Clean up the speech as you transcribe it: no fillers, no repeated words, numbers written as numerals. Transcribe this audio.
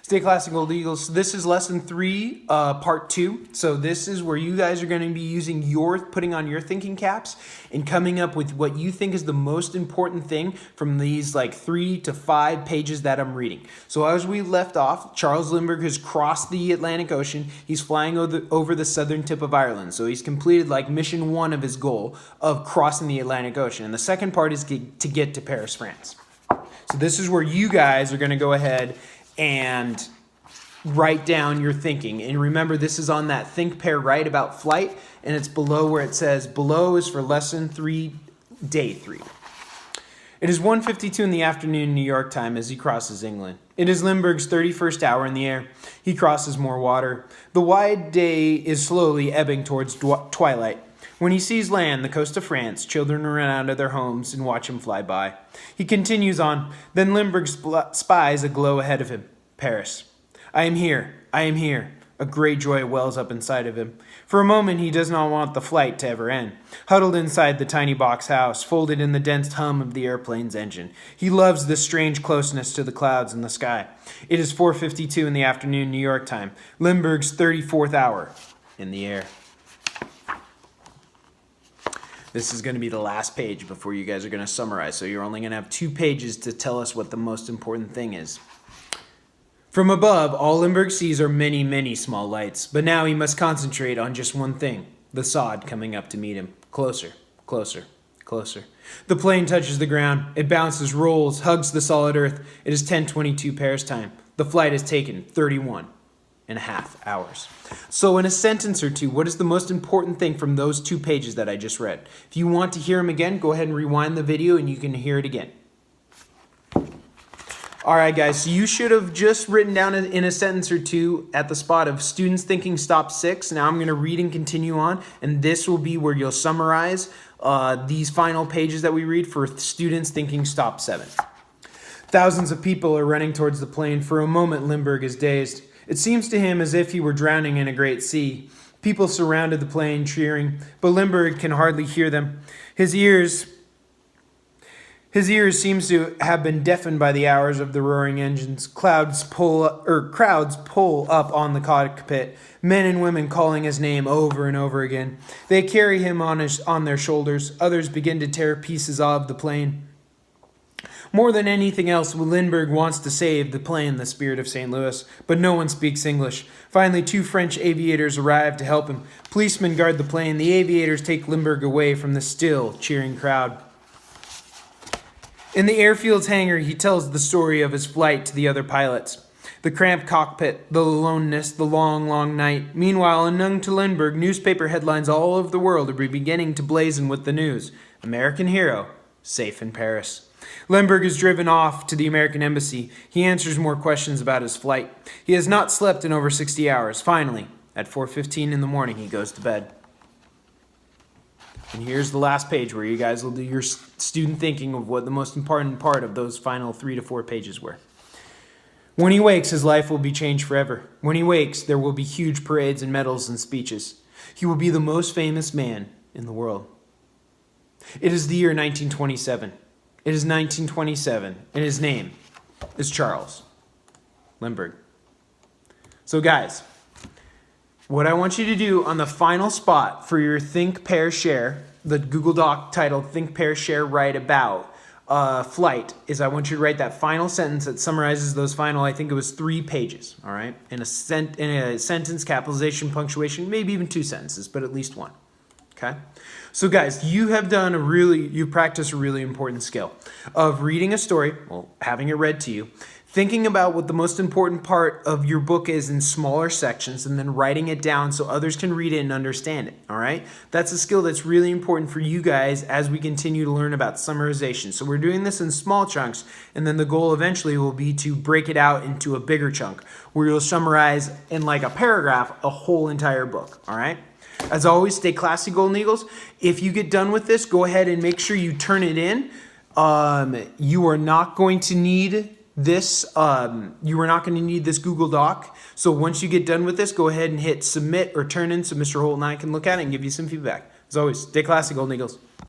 Stay classy, Gold Eagles. So this is lesson 3, part 2. So this is where you guys are going to be using putting on your thinking caps and coming up with what you think is the most important thing from these like 3 to 5 pages that I'm reading. So as we left off, Charles Lindbergh has crossed the Atlantic Ocean. He's flying over the southern tip of Ireland. So he's completed like mission 1 of his goal of crossing the Atlantic Ocean. And the second part is to get to Paris, France. So this is where you guys are going to go ahead and write down your thinking. And remember, this is on that Think, Pair, Write about flight, and it's below where it says, below is for lesson 3, day 3. It is 1:52 in the afternoon New York time as he crosses England. It is Lindbergh's 31st hour in the air. He crosses more water. The wide day is slowly ebbing towards twilight. When he sees land, the coast of France, children run out of their homes and watch him fly by. He continues on. Then Lindbergh spies a glow ahead of him. Paris. I am here. I am here. A great joy wells up inside of him. For a moment, he does not want the flight to ever end. Huddled inside the tiny box house, folded in the dense hum of the airplane's engine, he loves this strange closeness to the clouds in the sky. It is 4:52 in the afternoon New York time. Lindbergh's 34th hour in the air. This is going to be the last page before you guys are going to summarize, so you're only going to have 2 pages to tell us what the most important thing is. From above, all Lindbergh sees are many, many small lights, but now he must concentrate on just one thing, the sod coming up to meet him. Closer, closer, closer. The plane touches the ground. It bounces, rolls, hugs the solid earth. It is 10:22 Paris time. The flight has taken 31.5 hours. So in a sentence or two, what is the most important thing from those 2 pages that I just read? If you want to hear them again, go ahead and rewind the video and you can hear it again. All right, guys, so you should have just written down in a sentence or two at the spot of students thinking stop 6. Now I'm going to read and continue on, and this will be where you'll summarize these final pages that we read for students thinking stop 7. Thousands of people are running towards the plane. For a moment, Lindbergh is dazed. It seems to him as if he were drowning in a great sea. People surrounded the plane, cheering, but Lindbergh can hardly hear them. His ears seems to have been deafened by the hours of the roaring engines. Crowds pull up on the cockpit, men and women calling his name over and over again. They carry him on their shoulders. Others begin to tear pieces of the plane. More than anything else, Lindbergh wants to save the plane, the spirit of St. Louis, but no one speaks English. Finally, 2 French aviators arrive to help him. Policemen guard the plane. The aviators take Lindbergh away from the still, cheering crowd. In the airfield's hangar, he tells the story of his flight to the other pilots. The cramped cockpit, the aloneness, the long, long night. Meanwhile, unknown to Lindbergh, newspaper headlines all over the world are beginning to blazon with the news. American hero, safe in Paris. Lindbergh is driven off to the American embassy. He answers more questions about his flight. He has not slept in over 60 hours. Finally, at 4:15 in the morning, he goes to bed. And here's the last page where you guys will do your student thinking of what the most important part of those final 3 to 4 pages were. When he wakes, his life will be changed forever. When he wakes, there will be huge parades and medals and speeches. He will be the most famous man in the world. It is the year 1927. It is 1927, and his name is Charles Lindbergh. So guys, what I want you to do on the final spot for your Think, Pair, Share, the Google Doc titled Think, Pair, Share, Write About flight, is I want you to write that final sentence that summarizes those final, I think it was 3 pages, all right? In a sentence, capitalization, punctuation, maybe even 2 sentences, but at least 1, okay? So guys, you've practiced a really important skill of reading a story, well, having it read to you, thinking about what the most important part of your book is in smaller sections, and then writing it down so others can read it and understand it, all right? That's a skill that's really important for you guys as we continue to learn about summarization. So we're doing this in small chunks, and then the goal eventually will be to break it out into a bigger chunk where you'll summarize in like a paragraph a whole entire book, all right? As always, stay classy, Golden Eagles. If you get done with this, go ahead and make sure you turn it in. You are not going to need this. You are not going to need this Google Doc. So once you get done with this, go ahead and hit submit or turn in so Mr. Holt and I can look at it and give you some feedback. As always, stay classy, Golden Eagles.